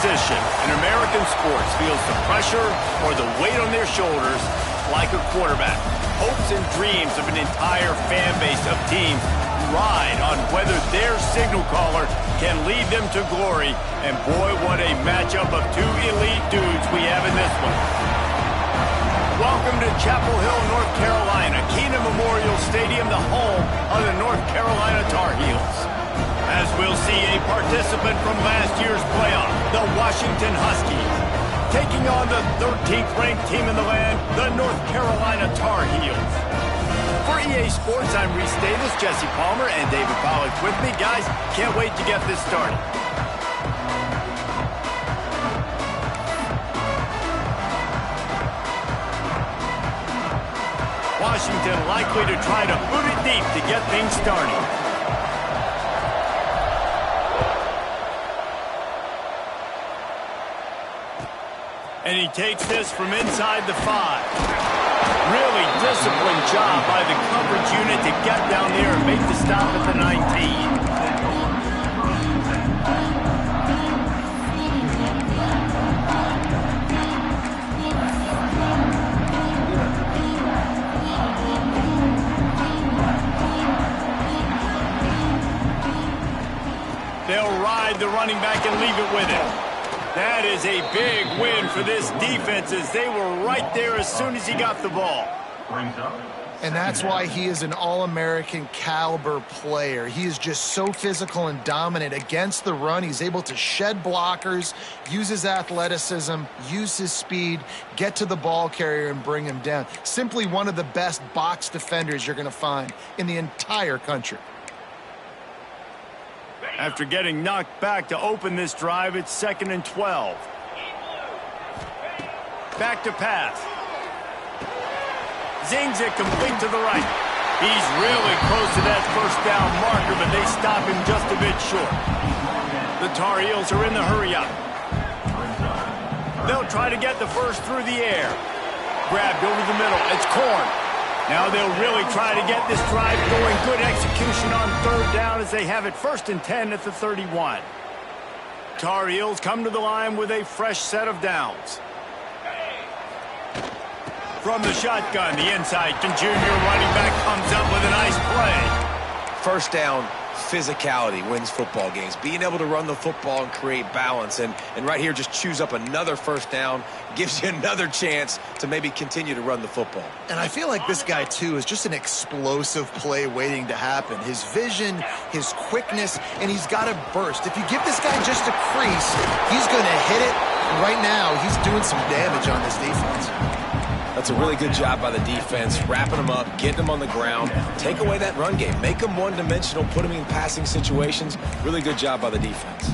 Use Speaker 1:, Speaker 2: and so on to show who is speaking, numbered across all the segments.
Speaker 1: position in American sports feels the pressure or the weight on their shoulders like a quarterback. Hopes and dreams of an entire fan base of teams ride on whether their signal caller can lead them to glory. And boy, what a matchup of two elite dudes we have in this one. Welcome to Chapel Hill, North Carolina, Keenan Memorial Stadium, the home of the North Carolina Tar Heels. As we'll see a participant from last year's playoff, the Washington Huskies, taking on the 13th ranked team in the land, the North Carolina Tar Heels. For EA Sports, I'm Reese Davis, Jesse Palmer, and David Pollack with me. Guys, can't wait to get this started. Washington likely to try to boot it deep to get things started. And he takes this from inside the 5. Really disciplined job by the coverage unit to get down there and make the stop at the 19. They'll ride the running back and leave it with him. That is a big win for this defense as they were right there as soon as he got the ball.
Speaker 2: And that's why he is an All-American caliber player. He is just so physical and dominant against the run. He's able to shed blockers, use his athleticism, use his speed, get to the ball carrier and bring him down. Simply one of the best box defenders you're going to find in the entire country.
Speaker 1: After getting knocked back to open this drive, it's 2nd and 12. Back to pass. Zings it complete to the right. He's really close to that first down marker, but they stop him just a bit short. The Tar Heels are in the hurry-up. They'll try to get the first through the air. Grabbed over the middle. It's Corn. Now they'll really try to get this drive going. Good execution on 3rd down as they have it 1st and 10 at the 31. Tar Heels come to the line with a fresh set of downs. From the shotgun, the inside, junior running back comes up with a nice play.
Speaker 3: 1st down, physicality wins football games. Being able to run the football and create balance. And right here, just choose up another 1st down. Gives you another chance to maybe continue to run the football.
Speaker 2: And I feel like this guy, too, is just an explosive play waiting to happen. His vision, his quickness, and he's got a burst. If you give this guy just a crease, he's going to hit it. Right now, he's doing some damage on this defense.
Speaker 3: That's a really good job by the defense, wrapping them up, getting them on the ground, take away that run game, make them one-dimensional, put them in passing situations. Really good job by the defense.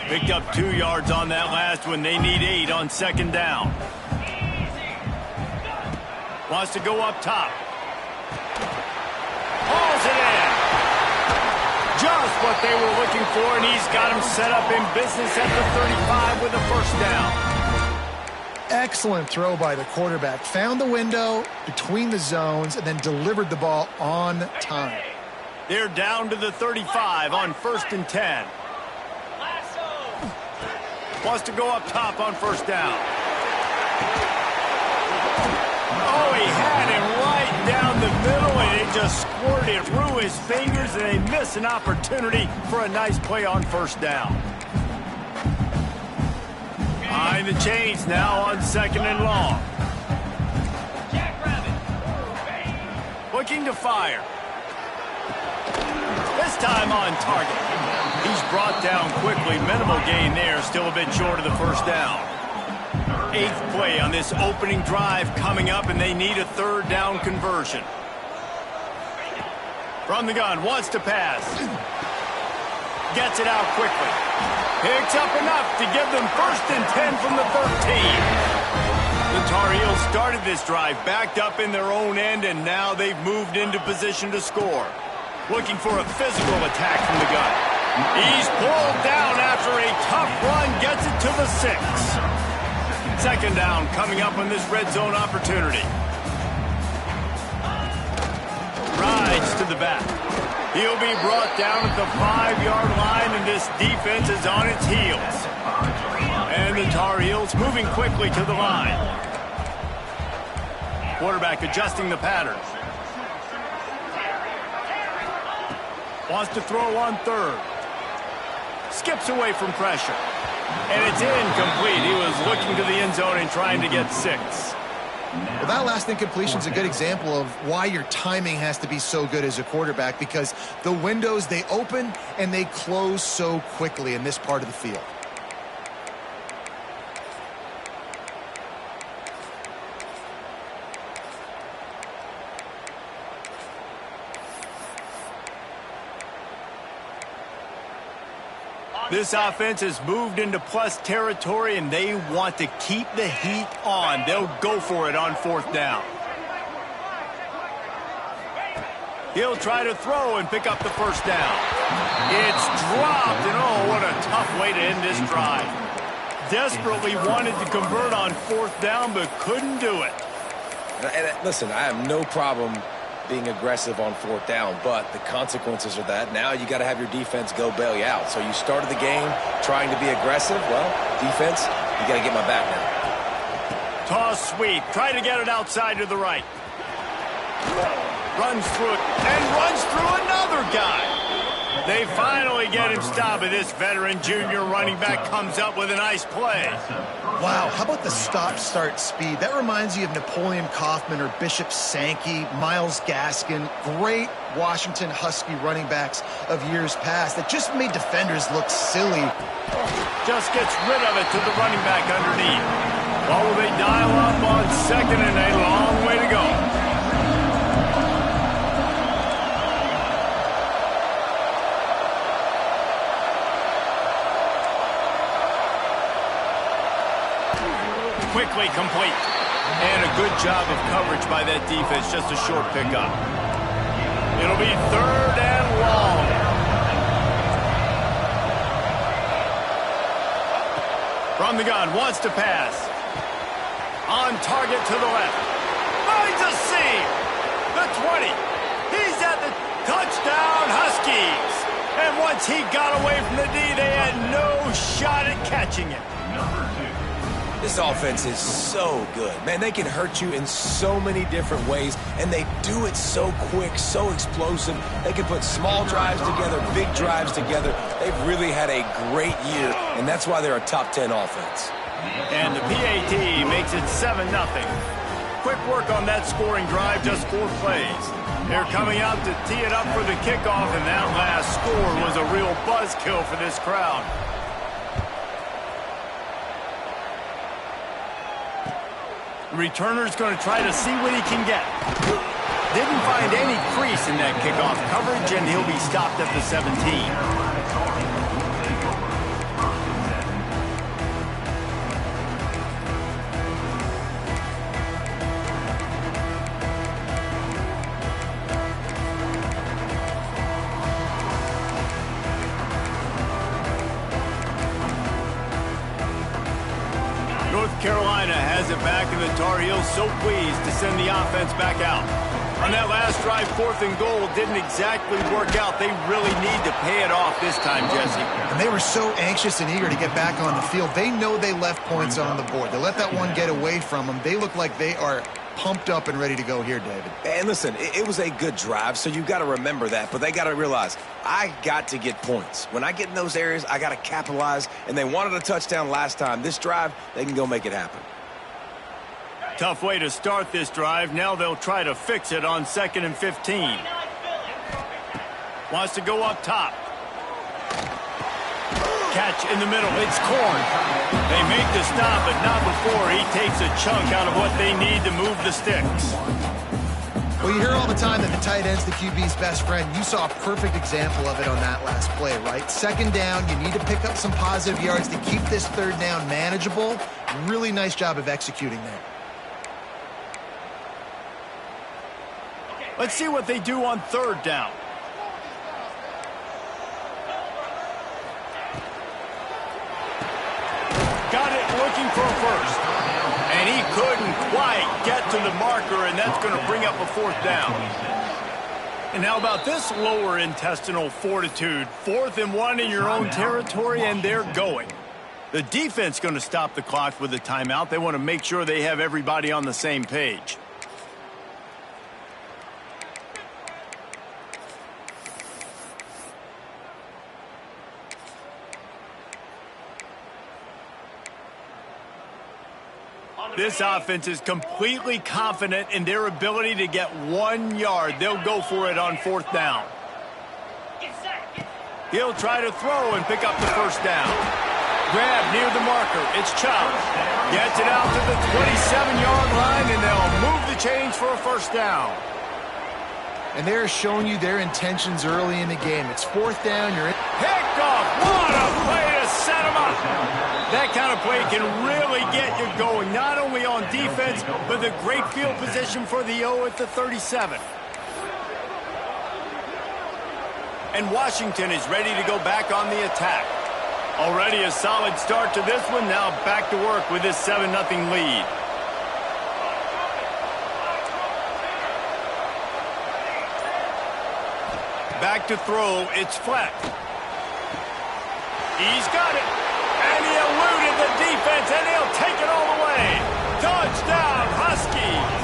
Speaker 1: Picked up 2 yards on that last one. They need 8 on 2nd down. Wants to go up top. Hauls it in. Just what they were looking for, and he's got him set up in business at the 35 with a 1st down.
Speaker 2: Excellent throw by the quarterback. Found the window between the zones and then delivered the ball on time.
Speaker 1: They're down to the 35 on 1st and 10. Wants to go up top on 1st down. Oh, he had him right down the middle, and it just squirted through his fingers, and they miss an opportunity for a nice play on 1st down. Behind the chains now on 2nd and long. Looking to fire. This time on target. He's brought down quickly. Minimal gain there. Still a bit short of the 1st down. 8th play on this opening drive coming up, and they need a 3rd down conversion. From the gun, wants to pass. Gets it out quickly. Picks up enough to give them 1st and 10 from the 13. The Tar Heels started this drive backed up in their own end, and now they've moved into position to score. Looking for a physical attack from the gun. He's pulled down after a tough run, gets it to the 6. 2nd down coming up on this red zone opportunity. Rides to the back. He'll be brought down at the 5-yard line, and this defense is on its heels. And the Tar Heels moving quickly to the line. Quarterback adjusting the pattern. Wants to throw on third. Skips away from pressure. And it's incomplete. He was looking to the end zone and trying to get 6.
Speaker 2: Well, that last incompletion is a good example of why your timing has to be so good as a quarterback, because the windows, they open and they close so quickly in this part of the field.
Speaker 1: This offense has moved into plus territory, and they want to keep the heat on. They'll go for it on 4th down. He'll try to throw and pick up the 1st down. It's dropped, and oh, what a tough way to end this drive. Desperately wanted to convert on 4th down, but couldn't do it.
Speaker 3: And listen, I have no problem being aggressive on 4th down, but the consequences are that now you got to have your defense go bail you out. So you started the game trying to be aggressive. Well, defense, you got to get my back now.
Speaker 1: Toss sweep. Try to get it outside to the right. Runs through it and runs through another guy. They finally get him stopped, and this veteran junior running back comes up with a nice play.
Speaker 2: Wow, how about the stop-start speed? That reminds you of Napoleon Kaufman or Bishop Sankey, Myles Gaskin, great Washington Husky running backs of years past that just made defenders look silly.
Speaker 1: Just gets rid of it to the running back underneath. Well, will they dial up on 2nd and a long way to go? Quickly complete. And a good job of coverage by that defense. Just a short pickup. It'll be 3rd and long. From the gun, wants to pass. On target to the left. Finds a seam. The 20. He's at the touchdown Huskies. And once he got away from the D, they had no shot at catching it.
Speaker 3: This offense is so good. Man, they can hurt you in so many different ways, and they do it so quick, so explosive. They can put small drives together, big drives together. They've really had a great year, and that's why they're a top 10 offense.
Speaker 1: And the PAT makes it 7-0. Quick work on that scoring drive, just 4 plays. They're coming out to tee it up for the kickoff, and that last score was a real buzzkill for this crowd. Returner's going to try to see what he can get. Didn't find any crease in that kickoff coverage, and he'll be stopped at the 17. North Carolina has it back, and the Tar Heels so pleased to send the offense back out. On that last drive, 4th and goal didn't exactly work out. They really need to pay it off this time, Jesse.
Speaker 2: And they were so anxious and eager to get back on the field. They know they left points on the board. They let that one get away from them. They look like they are pumped up and ready to go here, David.
Speaker 3: And listen, it was a good drive, so you've got to remember that. But they got to realize, I got to get points. When I get in those areas, I got to capitalize. And they wanted a touchdown last time. This drive, they can go make it happen.
Speaker 1: Tough way to start this drive. Now they'll try to fix it on 2nd and 15. Wants to go up top. Catch in the middle. It's Corn. They make the stop, but not before he takes a chunk out of what they need to move the sticks.
Speaker 2: Well, you hear all the time that the tight end's the QB's best friend. You saw a perfect example of it on that last play, right? 2nd down, you need to pick up some positive yards to keep this 3rd down manageable. Really nice job of executing there.
Speaker 1: Let's see what they do on 3rd down. Got it looking for a first. And he couldn't quite get to the marker, and that's going to bring up a 4th down. And how about this lower intestinal fortitude? 4th and 1 in your own territory, and they're going. The defense going to stop the clock with a timeout. They want to make sure they have everybody on the same page. This offense is completely confident in their ability to get 1 yard. They'll go for it on 4th down. He'll try to throw and pick up the 1st down. Grab near the marker. It's Chop. Gets it out to the 27-yard line, and they'll move the chains for a 1st down.
Speaker 2: And they're showing you their intentions early in the game. It's 4th down. You're in.
Speaker 1: Picked off. What a play to set him up. That kind of play can really get you going, not only on defense, but the great field position for the O at the 37. And Washington is ready to go back on the attack. Already a solid start to this one. Now back to work with this 7-0 lead. Back to throw. It's Fleck. He's got it. And he eluded the defense, and he'll take it all the way. Touchdown, Huskies.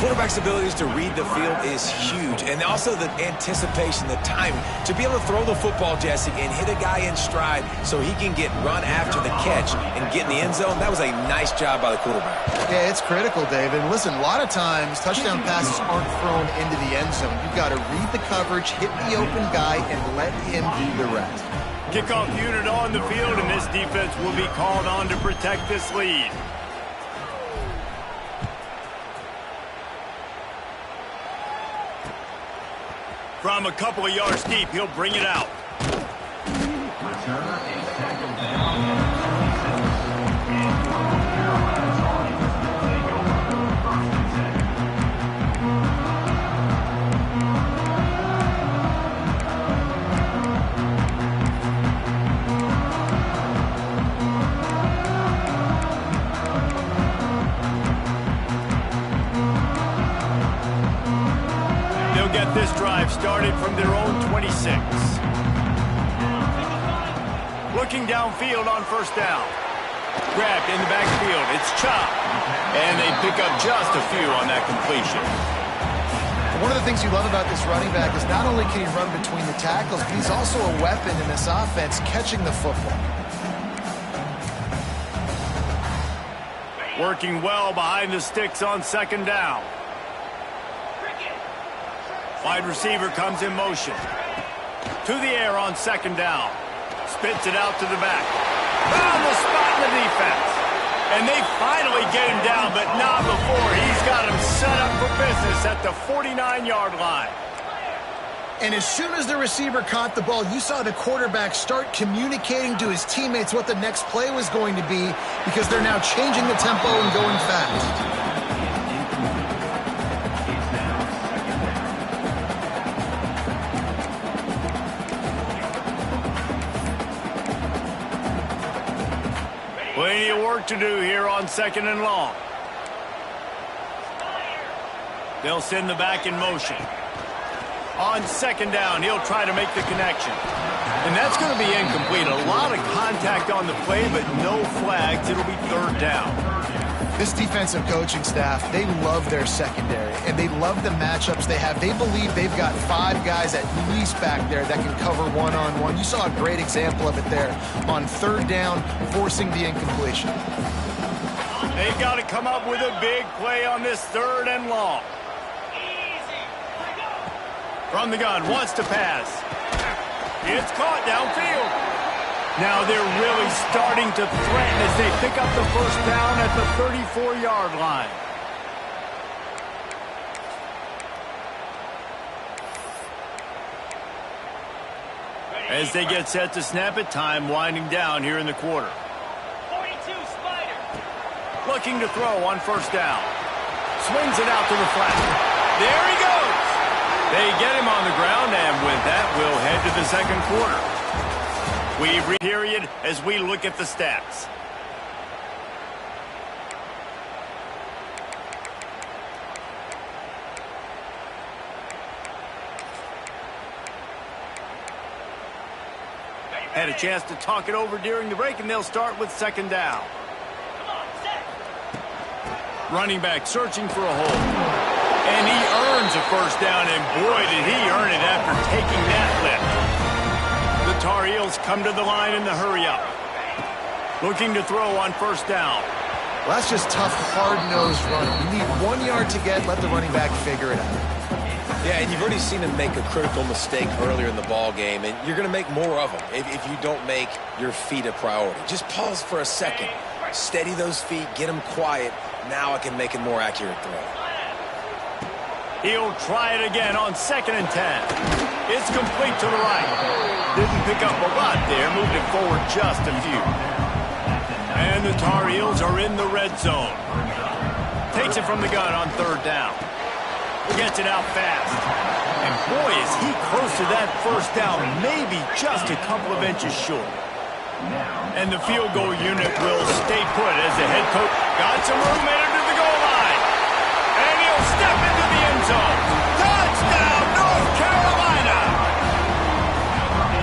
Speaker 3: Quarterback's abilities to read the field is huge, and also the anticipation, the timing. To be able to throw the football, Jesse, and hit a guy in stride so he can get run after the catch and get in the end zone, that was a nice job by the quarterback.
Speaker 2: Yeah, it's critical, David. Listen, a lot of times touchdown passes aren't thrown into the end zone. You've got to read the coverage, hit the open guy, and let him do the rest.
Speaker 1: Kickoff unit on the field, and this defense will be called on to protect this lead. From a couple of yards deep, he'll bring it out. Get this drive started from their own 26. Looking downfield on 1st down. Grabbed in the backfield. It's Chop. And they pick up just a few on that completion.
Speaker 2: One of the things you love about this running back is not only can he run between the tackles, but he's also a weapon in this offense catching the football.
Speaker 1: Working well behind the sticks on 2nd down. Wide receiver comes in motion. To the air on 2nd down. Spits it out to the back. Found the spot in the defense. And they finally get him down, but not before. He's got him set up for business at the 49-yard line.
Speaker 2: And as soon as the receiver caught the ball, you saw the quarterback start communicating to his teammates what the next play was going to be, because they're now changing the tempo and going fast.
Speaker 1: Plenty of work to do here on 2nd and long. They'll send the back in motion. On 2nd down, he'll try to make the connection. And that's going to be incomplete. A lot of contact on the play, but no flags. It'll be 3rd down.
Speaker 2: This defensive coaching staff, they love their secondary, and they love the matchups they have. They believe they've got 5 guys at least back there that can cover one-on-one. You saw a great example of it there on 3rd down, forcing the incompletion.
Speaker 1: They've got to come up with a big play on this 3rd and long. From the gun, wants to pass. It's caught downfield. Now they're really starting to threaten as they pick up the 1st down at the 34-yard line. As they get set to snap it, time winding down here in the quarter. 42 Spider. Looking to throw on 1st down. Swings it out to the flat. There he goes. They get him on the ground, and with that, we'll head to the 2nd quarter. We've reached period as we look at the stats. Had a chance to talk it over during the break, and they'll start with second down. Running back searching for a hole. And he earns a first down, and boy, did he earn it after taking that lift. The Tar Heels come to the line in the hurry-up. Looking to throw on first down.
Speaker 2: Well, that's just tough, hard-nosed running. You need 1 yard to get, let the running back figure it out.
Speaker 3: Yeah, and you've already seen him make a critical mistake earlier in the ball game, and you're going to make more of them if you don't make your feet a priority. Just pause for a second. Steady those feet, get them quiet. Now I can make a more accurate throw.
Speaker 1: He'll try it again on 2nd and 10. It's complete to the right. Didn't pick up a lot there, moved it forward just a few. And the Tar Heels are in the red zone. Takes it from the gun on 3rd down. Gets it out fast. And boy, is he close to that first down, maybe just a couple of inches short. And the field goal unit will stay put as the head coach got some room headed to the goal line. And he'll step into the end zone. Touchdown, North Carolina!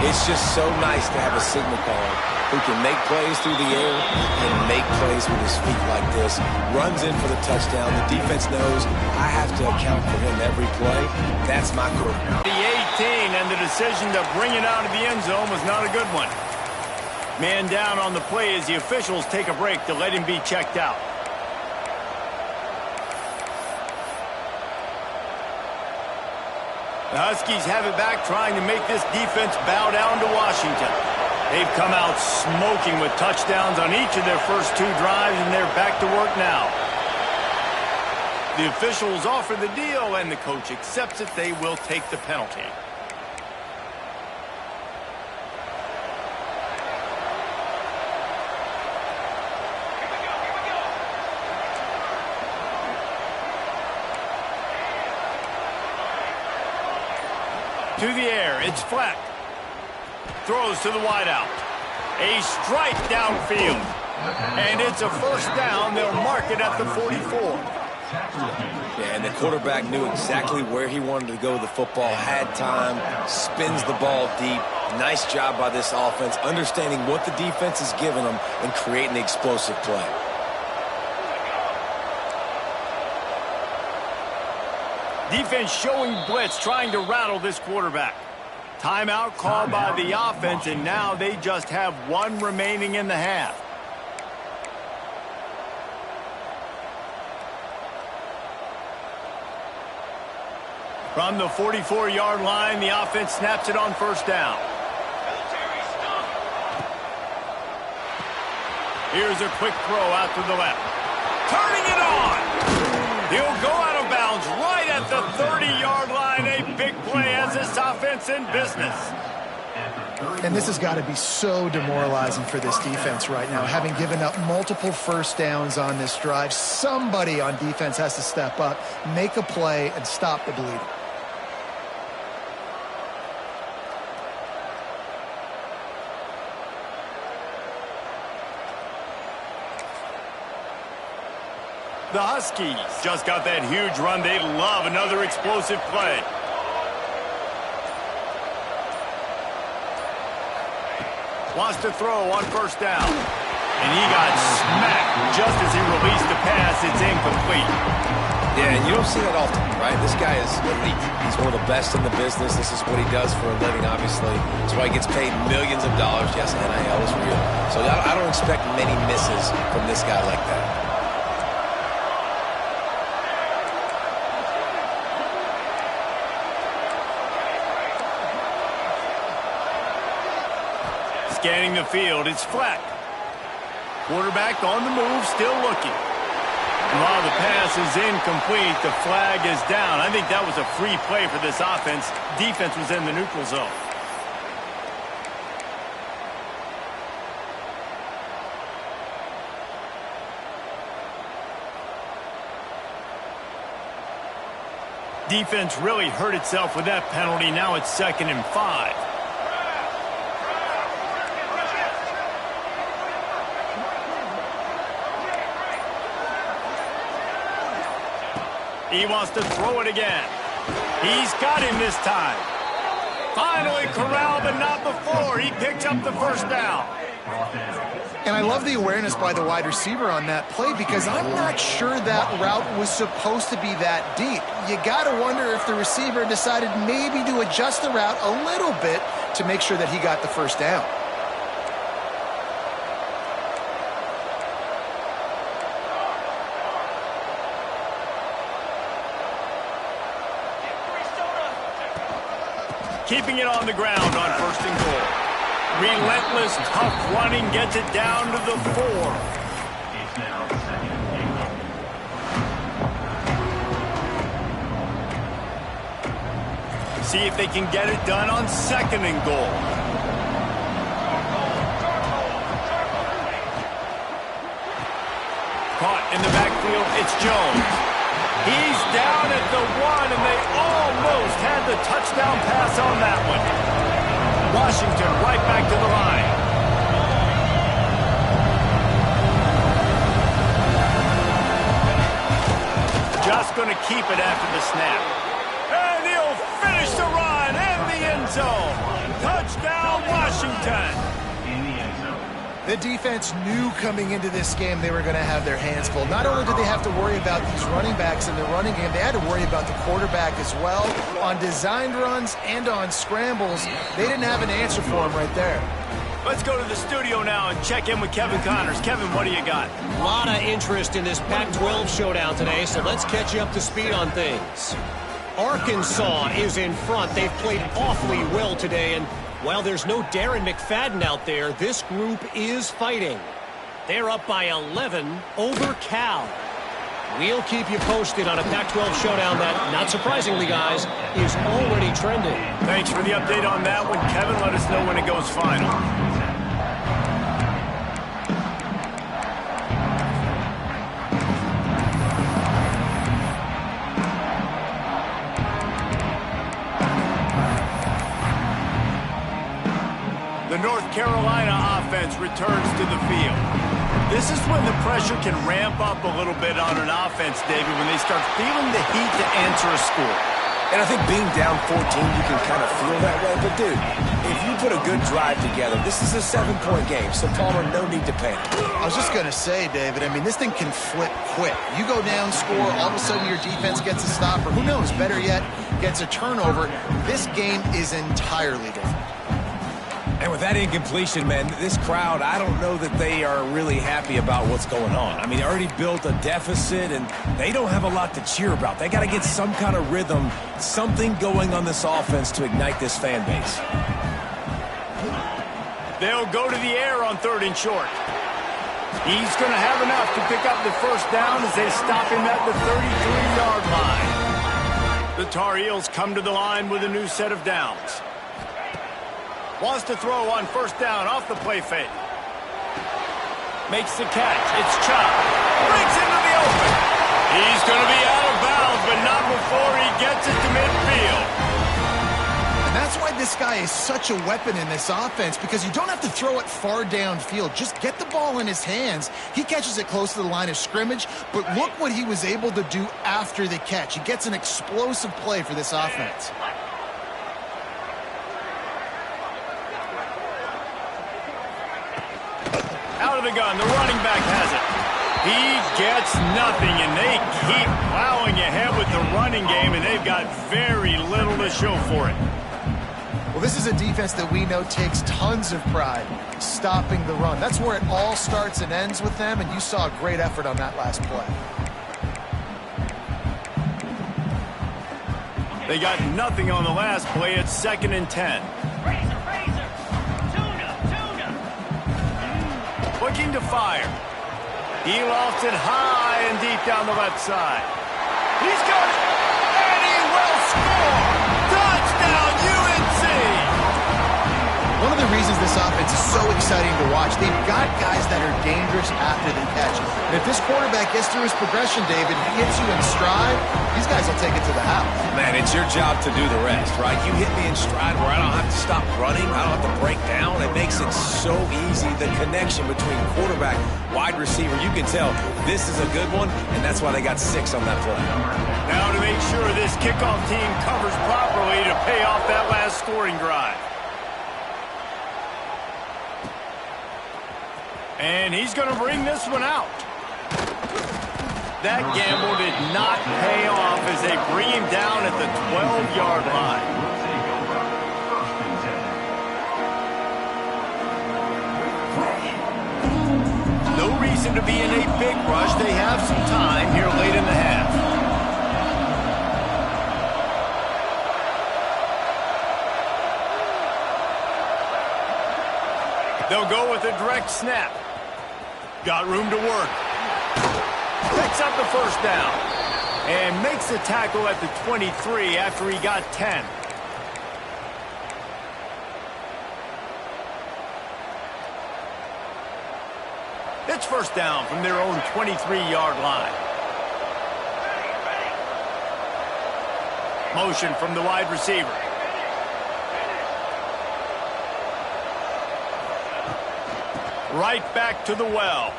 Speaker 3: It's just so nice to have a signal caller who can make plays through the air and make plays with his feet like this. Runs in for the touchdown. The defense knows I have to account for him every play. That's my quarterback.
Speaker 1: The 18, and the decision to bring it out of the end zone was not a good one. Man down on the play as the officials take a break to let him be checked out. The Huskies have it back, trying to make this defense bow down to Washington. They've come out smoking with touchdowns on each of their first 2 drives, and they're back to work now. The officials offer the deal, and the coach accepts it. They will take the penalty. To the air, it's Fleck. Throws to the wideout. A strike downfield. And it's a first down. They'll mark it at the 44.
Speaker 3: Yeah, and the quarterback knew exactly where he wanted to go with the football, had time, spins the ball deep. Nice job by this offense, understanding what the defense is giving them and creating the explosive play.
Speaker 1: Defense showing blitz, trying to rattle this quarterback. Timeout called by the offense, and now they just have 1 remaining in the half. From the 44-yard line, the offense snaps it on first down. Here's a quick throw out to the left. Turning it on! He'll go out of bounds right at the 30-yard line. A big play as this offense in business.
Speaker 2: And this has got to be so demoralizing for this defense right now. Having given up multiple first downs on this drive, somebody on defense has to step up, make a play, and stop the bleeding.
Speaker 1: The Huskies just got that huge run. They love another explosive play. Wants to throw on first down. And he got smacked just as he released the pass. It's incomplete.
Speaker 3: Yeah, and you don't see that often, right? This guy is elite. He's one of the best in the business. This is what he does for a living, obviously. That's why he gets paid millions of dollars. Yes, NIL is real. So I don't expect many misses from this guy like that.
Speaker 1: Scanning the field, it's Fleck. Quarterback on the move, still looking. And while the pass is incomplete, the flag is down. I think that was a free play for this offense. Defense was in the neutral zone. Defense really hurt itself with that penalty. Now it's 2nd and 5. He wants to throw it again. He's got him this time. Finally corralled, but not before. He picks up the first down.
Speaker 2: And I love the awareness by the wide receiver on that play because I'm not sure that route was supposed to be that deep. You got to wonder if the receiver decided maybe to adjust the route a little bit to make sure that he got the first down.
Speaker 1: Keeping it on the ground on first and goal. Relentless, tough running gets it down to the 4. See if they can get it done on second and goal. Caught in the backfield, it's Jones. He's down at the 1, and they almost had the touchdown pass on that one. Washington right back to the line. Just going to keep it after the snap. And he'll finish the run in the end zone. Touchdown, Washington.
Speaker 2: The defense knew coming into this game they were going to have their hands full. Not only did they have to worry about these running backs in the running game, they had to worry about the quarterback as well. On designed runs and on scrambles, they didn't have an answer for him right there.
Speaker 1: Let's go to the studio now and check in with Kevin Connors. Kevin, what do you got?
Speaker 4: A lot of interest in this Pac-12 showdown today, so let's catch you up to speed on things. Arkansas is in front. They've played awfully well today, and while there's no Darren McFadden out there, this group is fighting. They're up by 11 over Cal. We'll keep you posted on a Pac-12 showdown that, not surprisingly, guys, is already trending.
Speaker 1: Thanks for the update on that one, Kevin. Let us know when it goes final. The North Carolina offense returns to the field. This is when the pressure can ramp up a little bit on an offense, David, when they start feeling the heat to answer a score.
Speaker 3: And I think being down 14, you can kind of feel that way. But, dude, if you put a good drive together, this is a 7-point game, so Palmer, no need to panic.
Speaker 2: I was just going to say, David, I mean, this thing can flip quick. You go down, score, all of a sudden your defense gets a stop, or who knows, better yet, gets a turnover. This game is entirely different.
Speaker 3: And with that incompletion, man, this crowd, I don't know that they are really happy about what's going on. I mean, they already built a deficit, and they don't have a lot to cheer about. They got to get some kind of rhythm, something going on this offense to ignite this fan base.
Speaker 1: They'll go to the air on 3rd and short. He's going to have enough to pick up the first down as they stop him at the 33-yard line. The Tar Heels come to the line with a new set of downs. Wants to throw on first down off the play fake. Makes the catch. It's Chubb. Breaks into the open. He's going to be out of bounds, but not before he gets it to midfield.
Speaker 2: And that's why this guy is such a weapon in this offense, because you don't have to throw it far downfield. Just get the ball in his hands. He catches it close to the line of scrimmage, but look what he was able to do after the catch. He gets an explosive play for this offense.
Speaker 1: Out of the gun, the running back has it. He gets nothing, and they keep plowing ahead with the running game, and they've got very little to show for it.
Speaker 2: Well, this is a defense that we know takes tons of pride stopping the run. That's where it all starts and ends with them, and you saw a great effort on that last play.
Speaker 1: They got nothing on the last play. It's 2nd and 10. Looking to fire. He lofts it high and deep down the left side. He's got it, and he will score. Touchdown, UNC!
Speaker 2: One of the reasons this offense is so exciting to watch, they've got guys that are dangerous after the catch. And if this quarterback gets through his progression, David, he hits you in stride, these guys will take it to the house.
Speaker 3: Man, it's your job to do the rest, right? You hit me in stride where I don't have to stop running. I don't have to break down. It makes it so easy. The connection between quarterback, wide receiver, you can tell this is a good one, and that's why they got 6 on that play.
Speaker 1: Now to make sure this kickoff team covers properly to pay off that last scoring drive. And he's going to bring this one out. That gamble did not pay off as they bring him down at the 12-yard line. No reason to be in a big rush. They have some time here late in the half. They'll go with a direct snap. Got room to work. Picks up the first down. And makes the tackle at the 23 after he got 10. It's first down from their own 23-yard line. Motion from the wide receiver. Right back to the well.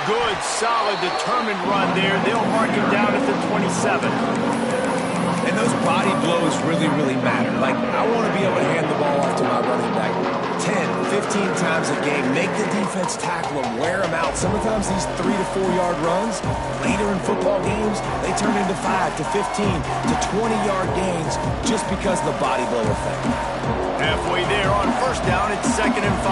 Speaker 1: Good, solid, determined run there. They'll mark him down at the 27.
Speaker 3: And those body blows really, really matter. Like, I want to be able to hand the ball off to my running back 10, 15 times a game. Make the defense tackle them, wear them out. Sometimes these 3 to 4 yard runs, later in football games, they turn into 5 to 15 to 20-yard gains just because of the body blow effect.
Speaker 1: Halfway there on first down, it's 2nd and 5.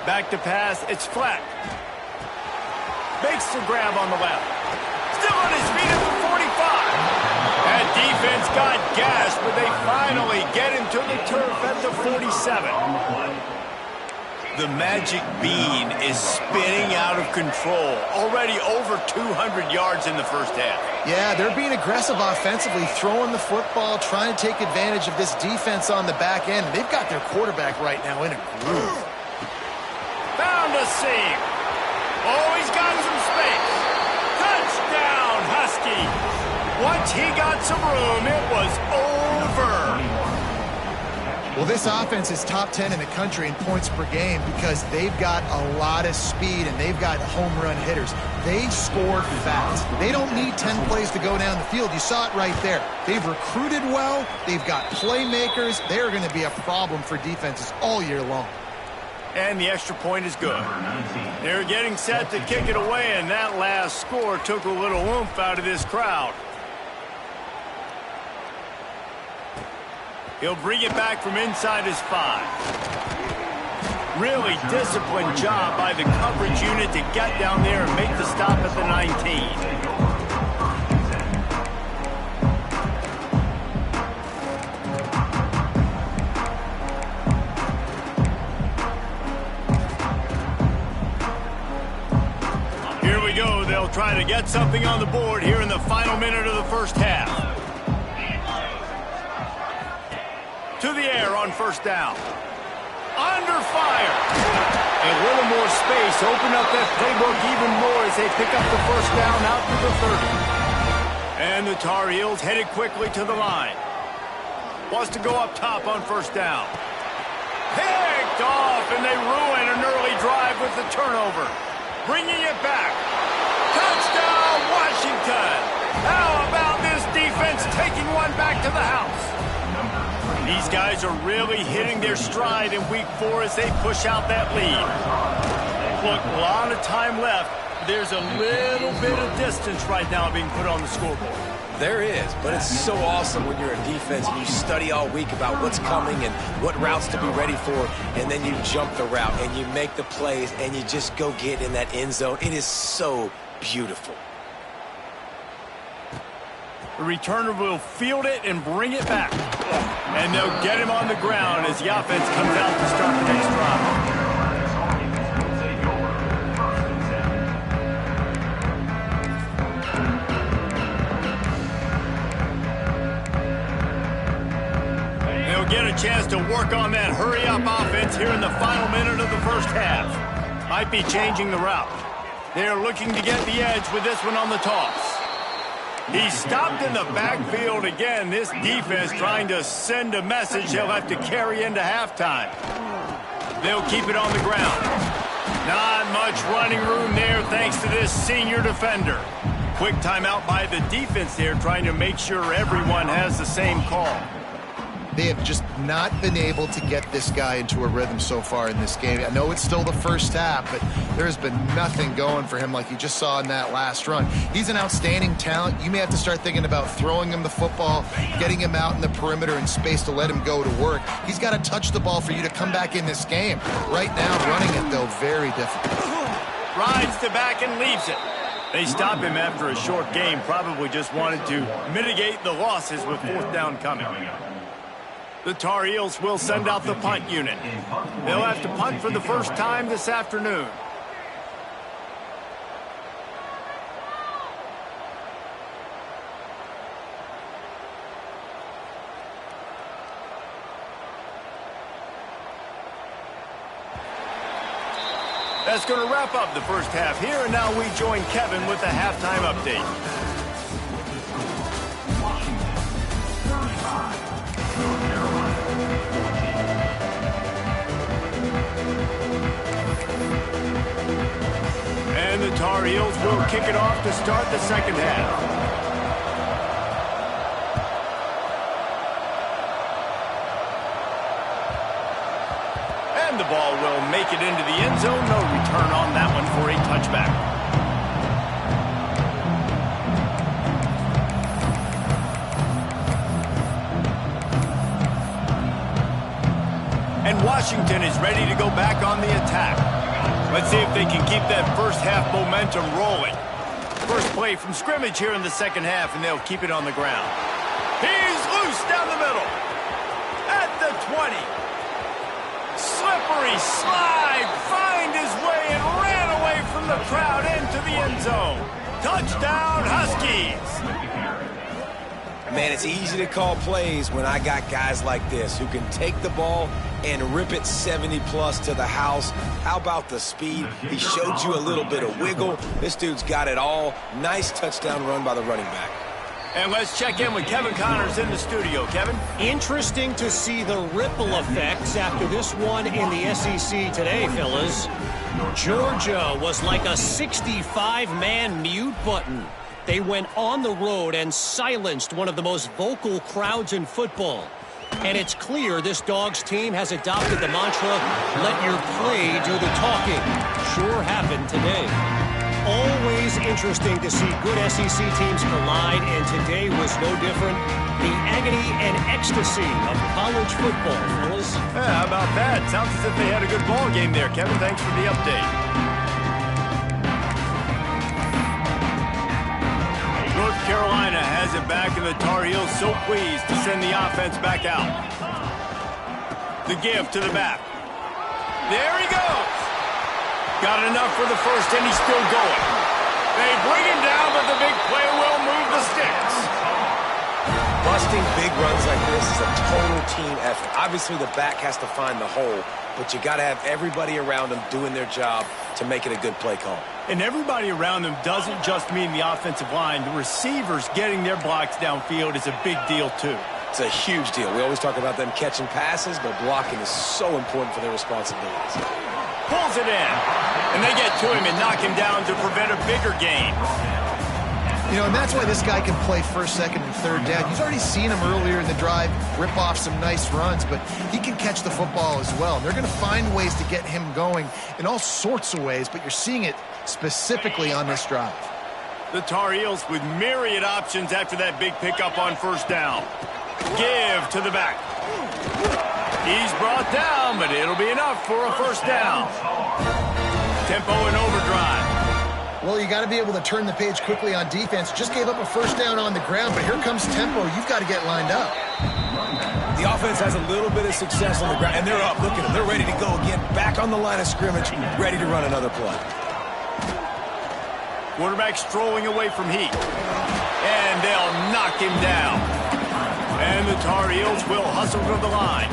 Speaker 1: Back to pass, it's Fleck. Makes the grab on the left. Still on his feet at the 45. That defense got gashed, but they finally get him to the turf at the 47. The magic bean is spinning out of control. Already over 200 yards in the first half.
Speaker 2: Yeah, they're being aggressive offensively, throwing the football, trying to take advantage of this defense on the back end. They've got their quarterback right now in a groove.
Speaker 1: Found a seam. Oh, he's got some space. Touchdown, Husky. Once he got some room, it was over.
Speaker 2: Well, this offense is top 10 in the country in points per game because they've got a lot of speed and they've got home run hitters. They score fast. They don't need 10 plays to go down the field. You saw it right there. They've recruited well. They've got playmakers. They're going to be a problem for defenses all year long.
Speaker 1: And the extra point is good. They're getting set to kick it away, and that last score took a little oomph out of this crowd. He'll bring it back from inside his 5. Really disciplined job by the coverage unit to get down there and make the stop at the 19. They'll try to get something on the board here in the final minute of the first half. To the air on first down. Under fire. A little more space. Open up that playbook even more as they pick up the first down out to the 30. And the Tar Heels headed quickly to the line. Wants to go up top on first down. Picked off, and they ruin an early drive with the turnover. Bringing it back. Touchdown, Washington! How about this defense taking one back to the house? These guys are really hitting their stride in week 4 as they push out that lead. Look, a lot of time left. There's a little bit of distance right now being put on the scoreboard.
Speaker 3: There is, but it's so awesome when you're a defense and you study all week about what's coming and what routes to be ready for, and then you jump the route and you make the plays and you just go get in that end zone. It is so beautiful.
Speaker 1: The returner will field it and bring it back. And they'll get him on the ground as the offense comes out to start the hurry-up offense here in the final minute of the first half. Might be changing the route. They're looking to get the edge with this one on the toss. He's stopped in the backfield again. This defense trying to send a message they'll have to carry into halftime. They'll keep it on the ground. Not much running room there thanks to this senior defender. Quick timeout by the defense there, trying to make sure everyone has the same call.
Speaker 2: They have just not been able to get this guy into a rhythm so far in this game. I know it's still the first half, but there's been nothing going for him like you just saw in that last run. He's an outstanding talent. You may have to start thinking about throwing him the football, getting him out in the perimeter in space to let him go to work. He's got to touch the ball for you to come back in this game. Right now, running it, though, very difficult.
Speaker 1: Rides to back and leaves it. They stop him after a short game, probably just wanted to mitigate the losses with fourth down coming. The Tar Heels will send out the punt unit. They'll have to punt for the first time this afternoon. That's going to wrap up the first half here, and now we join Kevin with the halftime update. And the Tar Heels will kick it off to start the second half. And the ball will make it into the end zone. No return on that one for a touchback. And Washington is ready to go back on the attack. Let's see if they can keep that first half momentum rolling. First play from scrimmage here in the second half, and they'll keep it on the ground. He's loose down the middle. At the 20. Slippery slide, find his way and ran away from the crowd into the end zone. Touchdown, Huskies.
Speaker 3: Man, it's easy to call plays when I got guys like this who can take the ball and rip it 70-plus to the house. How about the speed? He showed you a little bit of wiggle. This dude's got it all. Nice touchdown run by the running back.
Speaker 1: And let's check in with Kevin Connors in the studio. Kevin?
Speaker 4: Interesting to see the ripple effects after this one in the SEC today, fellas. Georgia was like a 65-man mute button. They went on the road and silenced one of the most vocal crowds in football. And it's clear this Dogs team has adopted the mantra, let your play do the talking. Sure happened today. Always interesting to see good SEC teams collide, and today was no different. The agony and ecstasy of college football, fellas.
Speaker 1: Yeah, how about that? Sounds as if they had a good ball game there, Kevin. Thanks for the update. North Carolina has it back, and the Tar Heels so pleased to send the offense back out. The give to the back. There he goes. Got enough for the first, and he's still going. They bring him down, but the big play will move the sticks.
Speaker 3: Busting big runs like this is a total team effort. Obviously, the back has to find the hole, but you got to have everybody around them doing their job to make it a good play call.
Speaker 1: And everybody around them doesn't just mean the offensive line. The receivers getting their blocks downfield is a big deal, too.
Speaker 3: It's a huge deal. We always talk about them catching passes, but blocking is so important for their responsibilities.
Speaker 1: Pulls it in, and they get to him and knock him down to prevent a bigger gain.
Speaker 2: You know, and that's why this guy can play first, second, and third down. You've already seen him earlier in the drive rip off some nice runs, but he can catch the football as well. And they're going to find ways to get him going in all sorts of ways, but you're seeing it specifically on this drive.
Speaker 1: The Tar Heels with myriad options after that big pickup on first down. Give to the back. He's brought down, but it'll be enough for a first down. Tempo and overdrive.
Speaker 2: Well, you got to be able to turn the page quickly on defense. Just gave up a first down on the ground, but here comes tempo. You've got to get lined up.
Speaker 3: The offense has a little bit of success on the ground, and they're up. Look at them. They're ready to go again. Back on the line of scrimmage, ready to run another play.
Speaker 1: Quarterback strolling away from heat. And they'll knock him down. And the Tar Heels will hustle to the line.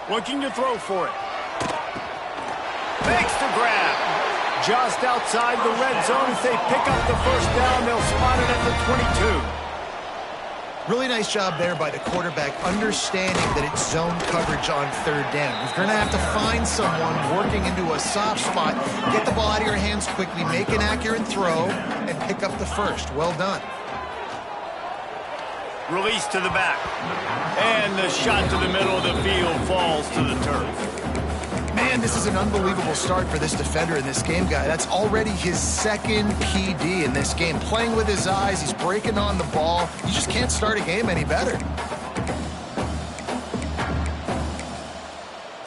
Speaker 1: Looking to throw for it. Makes the grab. Just outside the red zone as they pick up the first down. They'll spot it at the 22.
Speaker 2: Really nice job there by the quarterback, understanding that it's zone coverage on third down. You're going to have to find someone working into a soft spot, get the ball out of your hands quickly, make an accurate throw, and pick up the first. Well done.
Speaker 1: Release to the back. And the shot to the middle of the field falls to the turf.
Speaker 2: Man, this is an unbelievable start for this defender in this game, guy. That's already his second PD in this game. Playing with his eyes, he's breaking on the ball. You just can't start a game any better.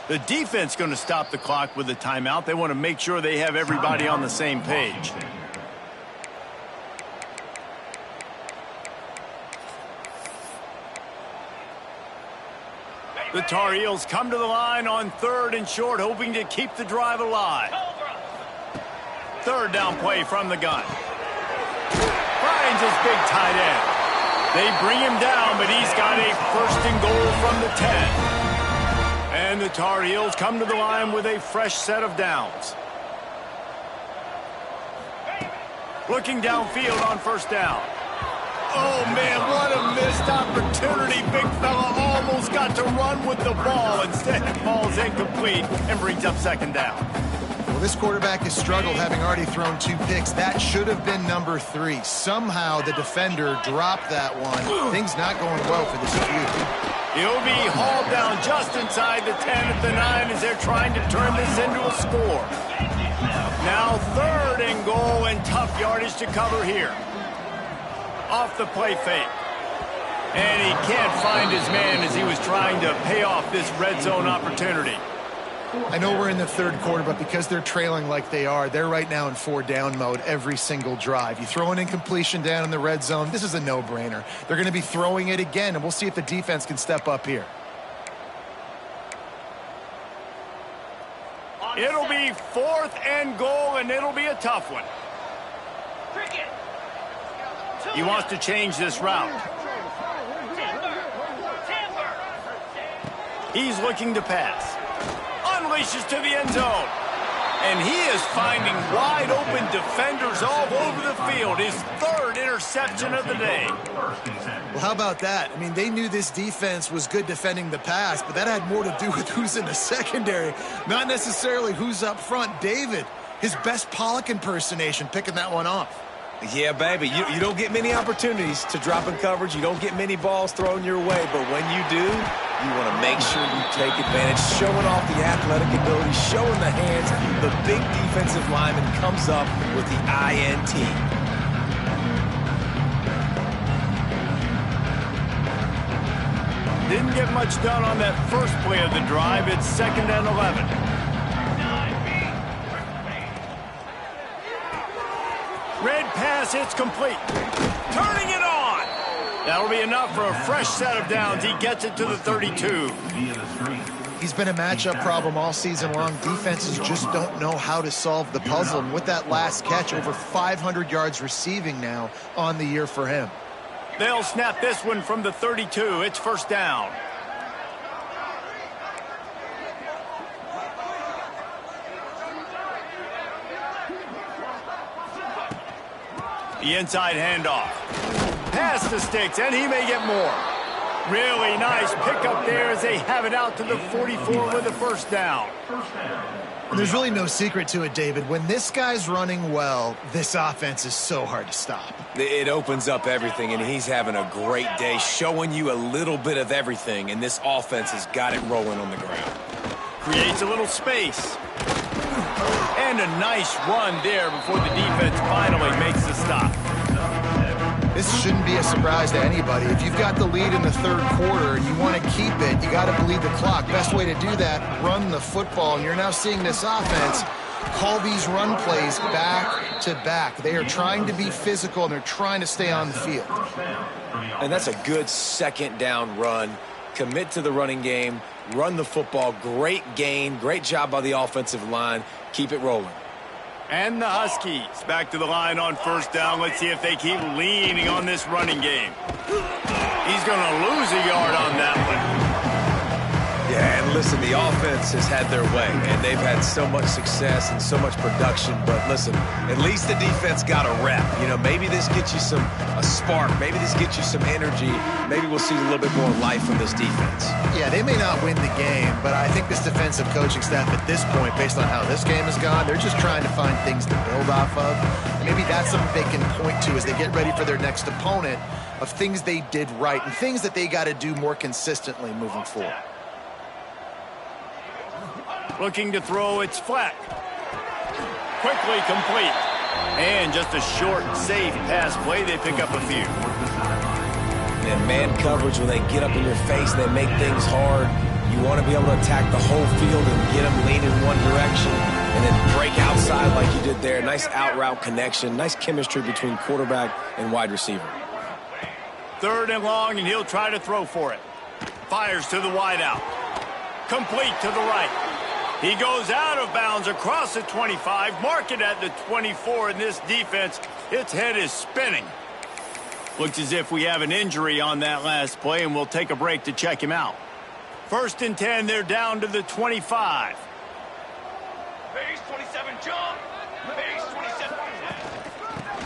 Speaker 1: The defense going to stop the clock with a timeout. They want to make sure they have everybody on the same page. The Tar Heels come to the line on 3rd and short, hoping to keep the drive alive. 3rd down play from the gun. Finds his big tight end. They bring him down, but he's got a 1st and goal from the 10. And the Tar Heels come to the line with a fresh set of downs. Looking downfield on 1st down. Oh, man, what a missed opportunity. Big fella almost got to run with the ball. Instead, it falls incomplete and brings up 2nd down.
Speaker 2: Well, this quarterback has struggled, having already thrown 2 picks. That should have been number 3. Somehow the defender dropped that one. Things not going well for this feud.
Speaker 1: He'll be hauled down just inside the 10 at the 9 as they're trying to turn this into a score. Now 3rd and goal and tough yardage to cover here. Off the play fake. And he can't find his man as he was trying to pay off this red zone opportunity.
Speaker 2: I know we're in the 3rd quarter, but because they're trailing like they are, they're right now in 4-down mode every single drive. You throw an incompletion down in the red zone, this is a no-brainer. They're going to be throwing it again, and we'll see if the defense can step up here.
Speaker 1: It'll be 4th and goal, and it'll be a tough one. He wants to change this route. He's looking to pass. Unleashes to the end zone. And he is finding wide open defenders all over the field. His 3rd interception of the day.
Speaker 2: Well, how about that? I mean, they knew this defense was good defending the pass, but that had more to do with who's in the secondary, not necessarily who's up front. David, his best Pollock impersonation, picking that one off.
Speaker 3: Yeah, baby, you don't get many opportunities to drop in coverage. You don't get many balls thrown your way, but when you do, you want to make sure you take advantage, showing off the athletic ability, showing the hands. The big defensive lineman comes up with the INT.
Speaker 1: Didn't get much done on that first play of the drive. It's 2nd and 11. Red pass hits complete. Turning it on. That'll be enough for a fresh set of downs. He gets it to the 32.
Speaker 2: He's been a matchup problem all season long. Defenses just don't know how to solve the puzzle. And with that last catch, over 500 yards receiving now on the year for him.
Speaker 1: They'll snap this one from the 32. It's 1st down. The inside handoff. Pass to Sticks, and he may get more. Really nice pickup there as they have it out to the 44 with the 1st down.
Speaker 2: There's really no secret to it, David. When this guy's running well, this offense is so hard to stop.
Speaker 3: It opens up everything, and he's having a great day, showing you a little bit of everything, and this offense has got it rolling on the ground.
Speaker 1: Creates a little space. And a nice run there before the defense finally makes the stop.
Speaker 2: This shouldn't be a surprise to anybody. If you've got the lead in the 3rd quarter and you want to keep it, you got to bleed the clock. Best way to do that, run the football. And you're now seeing this offense call these run plays back to back. They are trying to be physical, and they're trying to stay on the field.
Speaker 3: And that's a good 2nd down run. Commit to the running game, run the football. Great gain, great job by the offensive line. Keep it rolling.
Speaker 1: And the Huskies back to the line on 1st down. Let's see if they keep leaning on this running game. He's going to lose a yard on that one.
Speaker 3: Yeah, and listen, the offense has had their way, and they've had so much success and so much production. But listen, at least the defense got a rep. You know, maybe this gets you a spark. Maybe this gets you some energy. Maybe we'll see a little bit more life from this defense.
Speaker 2: Yeah, they may not win the game, but I think this defensive coaching staff at this point, based on how this game has gone, they're just trying to find things to build off of. And maybe that's something they can point to as they get ready for their next opponent, of things they did right and things that they got to do more consistently moving forward.
Speaker 1: Looking to throw, it's flat. Quickly complete. And just a short, safe pass play. They pick up a few.
Speaker 3: And man coverage, when they get up in your face, they make things hard. You want to be able to attack the whole field and get them leaning one direction and then break outside like you did there. Nice out-route connection. Nice chemistry between quarterback and wide receiver.
Speaker 1: 3rd and long, and he'll try to throw for it. Fires to the wideout. Complete to the right. He goes out of bounds across the 25, mark it at the 24, and this defense, its head is spinning. Looks as if we have an injury on that last play, and we'll take a break to check him out. 1st and 10, they're down to the 25.
Speaker 5: Base 27, jump! Base 27.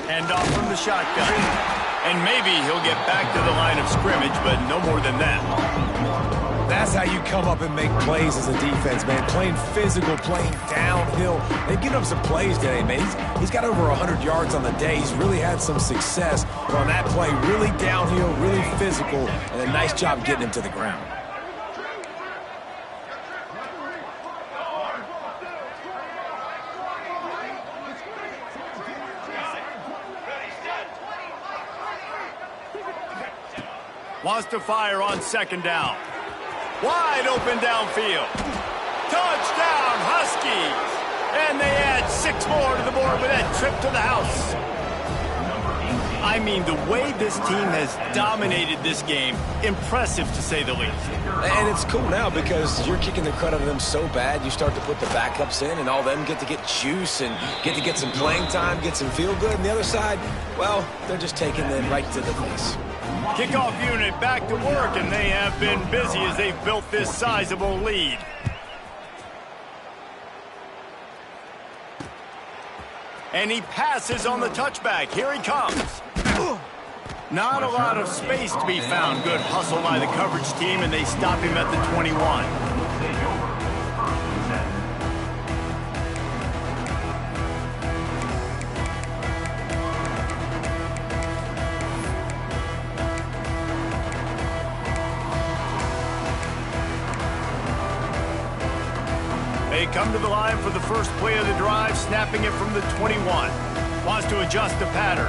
Speaker 1: Hand off from the shotgun. And maybe he'll get back to the line of scrimmage, but no more than that.
Speaker 3: That's how you come up and make plays as a defense, man. Playing physical, playing downhill. They've given up some plays today, man. He's got over 100 yards on the day. He's really had some success. But on that play, really downhill, really physical, and a nice job getting him to the ground.
Speaker 1: Wants to fire on 2nd down. Wide open downfield. Touchdown, Huskies! And they add 6 more to the board with that trip to the house. I mean, the way this team has dominated this game, impressive to say the least.
Speaker 3: And it's cool now because you're kicking the credit of them so bad, you start to put the backups in, and all of them get to get juice and get to get some playing time, get some feel good. And the other side, well, they're just taking them right to the face.
Speaker 1: Kickoff unit back to work, and they have been busy as they've built this sizable lead. And he passes on the touchback. Here he comes. Not a lot of space to be found. Good hustle by the coverage team, and they stop him at the 21. They come to the line for the first play of the drive, snapping it from the 21. Wants to adjust the pattern.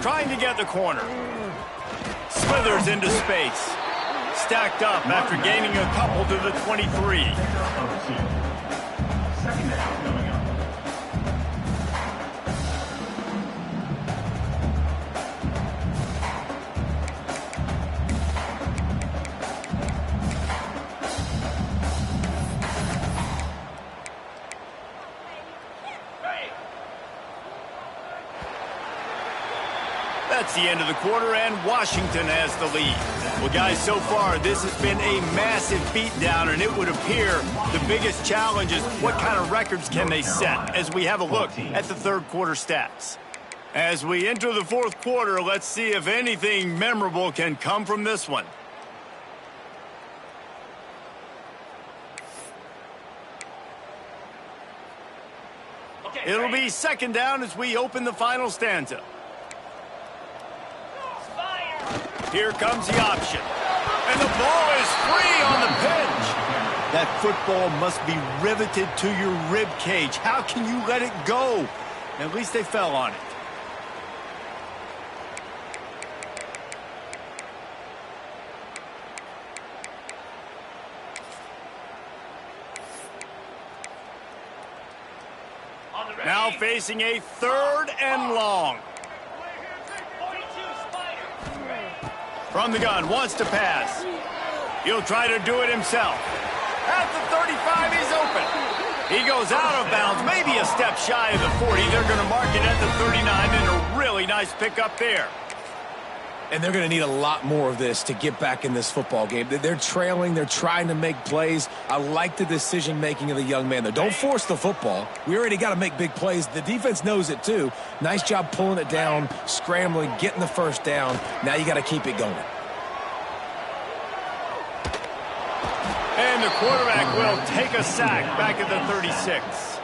Speaker 1: Trying to get the corner. Slithers into space. Stacked up after gaining a couple to the 23. That's the end of the quarter, and Washington has the lead. Well, guys, so far, this has been a massive beatdown, and it would appear the biggest challenge is what kind of records can they set as we have a look at the 3rd quarter stats. As we enter the 4th quarter, let's see if anything memorable can come from this one. It'll be 2nd down as we open the final stanza. Here comes the option. And the ball is free on the pitch. That football must be riveted to your rib cage. How can you let it go? At least they fell on it. Now facing a 3rd and long. From the gun, wants to pass. He'll try to do it himself. At the 35, he's open. He goes out of bounds, maybe a step shy of the 40. They're going to mark it at the 39, and a really nice pickup there.
Speaker 3: And they're going to need a lot more of this to get back in this football game. They're trailing. They're trying to make plays. I like the decision-making of the young man, though. Don't force the football. We already got to make big plays. The defense knows it, too. Nice job pulling it down, scrambling, getting the first down. Now you got to keep it going.
Speaker 1: And the quarterback will take a sack back at the 36.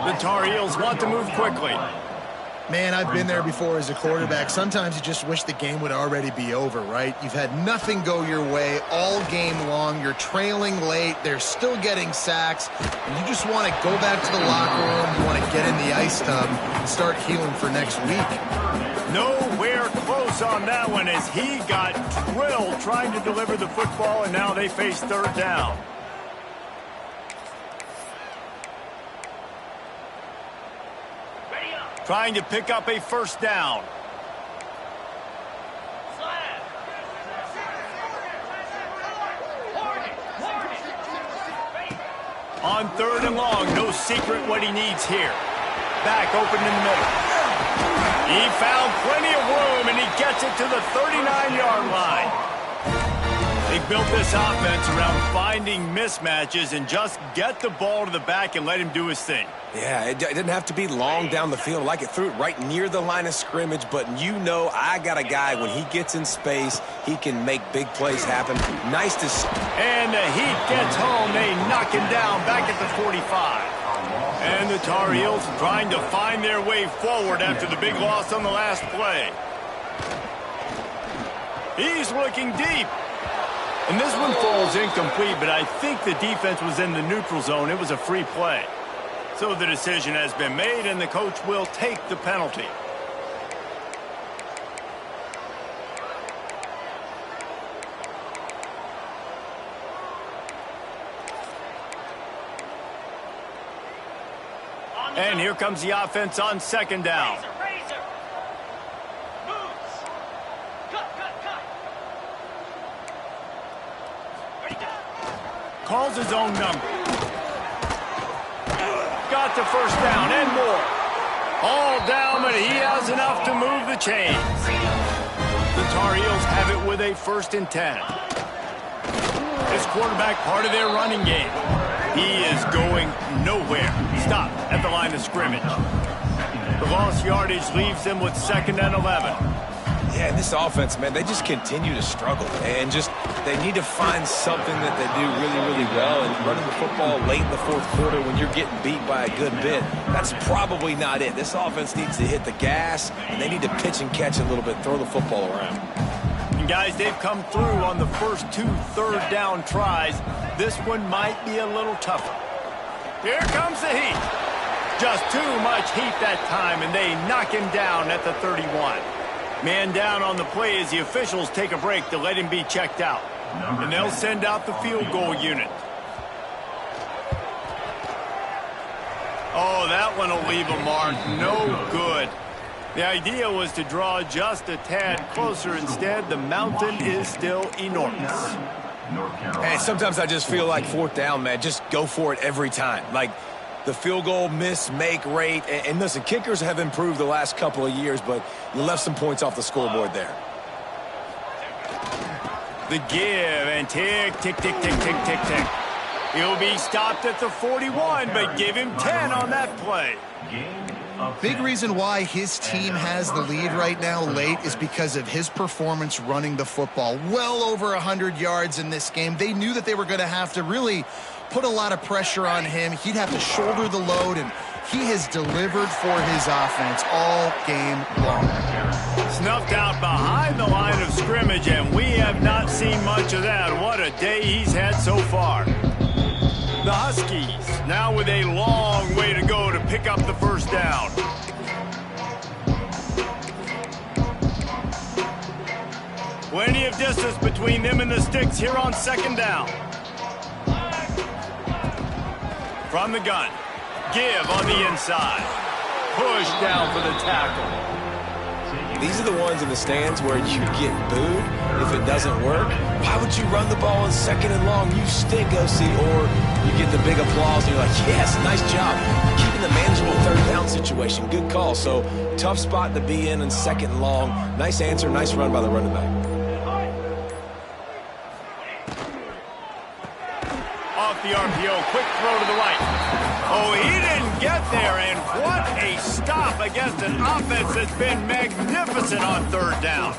Speaker 1: The Tar Heels want to move quickly.
Speaker 2: Man, I've been there before as a quarterback. Sometimes you just wish the game would already be over, right? You've had nothing go your way all game long. You're trailing late. They're still getting sacks. And you just want to go back to the locker room. You want to get in the ice tub and start healing for next week.
Speaker 1: Nowhere close on that one as he got drilled trying to deliver the football, and now they face third down. Trying to pick up a first down. On third and long, no secret what he needs here. Back open in the middle. He found plenty of room, and he gets it to the 39-yard line. They built this offense around finding mismatches and just get the ball to the back and let him do his thing.
Speaker 3: Yeah, it didn't have to be long down the field. Like it threw it right near the line of scrimmage, but you know I got a guy, when he gets in space, he can make big plays happen. Nice to see.
Speaker 1: And the Heat gets home. They knock him down back at the 45. And the Tar Heels trying to find their way forward after the big loss on the last play. He's looking deep. And this one falls incomplete, but I think the defense was in the neutral zone. It was a free play. So the decision has been made, and the coach will take the penalty. And here comes the offense on second down. Calls his own number. Got the first down and more. All down, but he has enough to move the chains. The Tar Heels have it with a 1st and 10. This quarterback part of their running game. He is going nowhere. Stop at the line of scrimmage. The lost yardage leaves them with 2nd and 11.
Speaker 3: Yeah, this offense, man, they just continue to struggle. And they need to find something that they do really, really well. And running the football late in the 4th quarter when you're getting beat by a good bit, that's probably not it. This offense needs to hit the gas, and they need to pitch and catch a little bit, throw the football around.
Speaker 1: And guys, they've come through on the first 2 third down tries. This one might be a little tougher. Here comes the Heat. Just too much heat that time, and they knock him down at the 31. Man down on the play as the officials take a break to let him be checked out. And they'll send out the field goal unit. Oh, that one will leave a mark. No good. The idea was to draw just a tad closer. Instead, the mountain is still enormous.
Speaker 3: Hey, sometimes I just feel like 4th down, man. Just go for it every time. Like the field goal miss-make rate. And listen, kickers have improved the last couple of years, but you left some points off the scoreboard there.
Speaker 1: The give and tick, tick, tick, tick, tick, tick, tick. He'll be stopped at the 41, but give him 10 on that play.
Speaker 2: Big reason why his team has the lead right now late is because of his performance running the football. Well over 100 yards in this game. They knew that they were going to have to really put a lot of pressure on him. He'd have to shoulder the load, and he has delivered for his offense all game long.
Speaker 1: Snuffed out behind the line of scrimmage, and we have not seen much of that. What a day he's had so far. The Huskies now with a long way to go to pick up the first down. Plenty of distance between them and the sticks here on 2nd down. From the gun. Give on the inside. Push down for the tackle.
Speaker 3: These are the ones in the stands where you get booed if it doesn't work. Why would you run the ball in 2nd and long? You stink, OC. Or you get the big applause and you're like, yes, nice job. Keeping the manageable 3rd down situation. situation. Good call. So tough spot to be in second and long. Nice answer, nice run by the running back.
Speaker 1: Off the RPO, quick throw to the right. Oh, he didn't get there, and what a stop against an offense that's been magnificent on third down.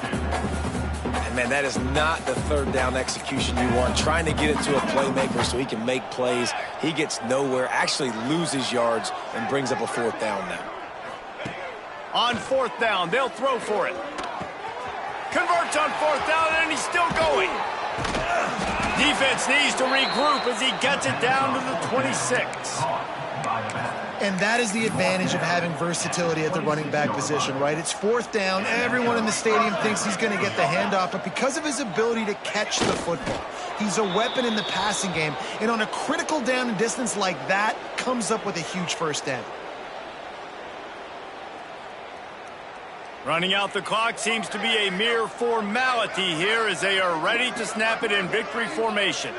Speaker 3: And man, that is not the third down execution you want. Trying to get it to a playmaker so he can make plays. He gets nowhere, actually loses yards, and brings up a fourth down now.
Speaker 1: On fourth down, they'll throw for it. Converts on fourth down, and he's still going. Defense needs to regroup as he gets it down to the 26.
Speaker 2: And that is the advantage of having versatility at the running back position, right? It's fourth down. Everyone in the stadium thinks he's going to get the handoff, but because of his ability to catch the football, he's a weapon in the passing game. And on a critical down and distance like that, comes up with a huge first down.
Speaker 1: Running out the clock seems to be a mere formality here as they are ready to snap it in victory formation.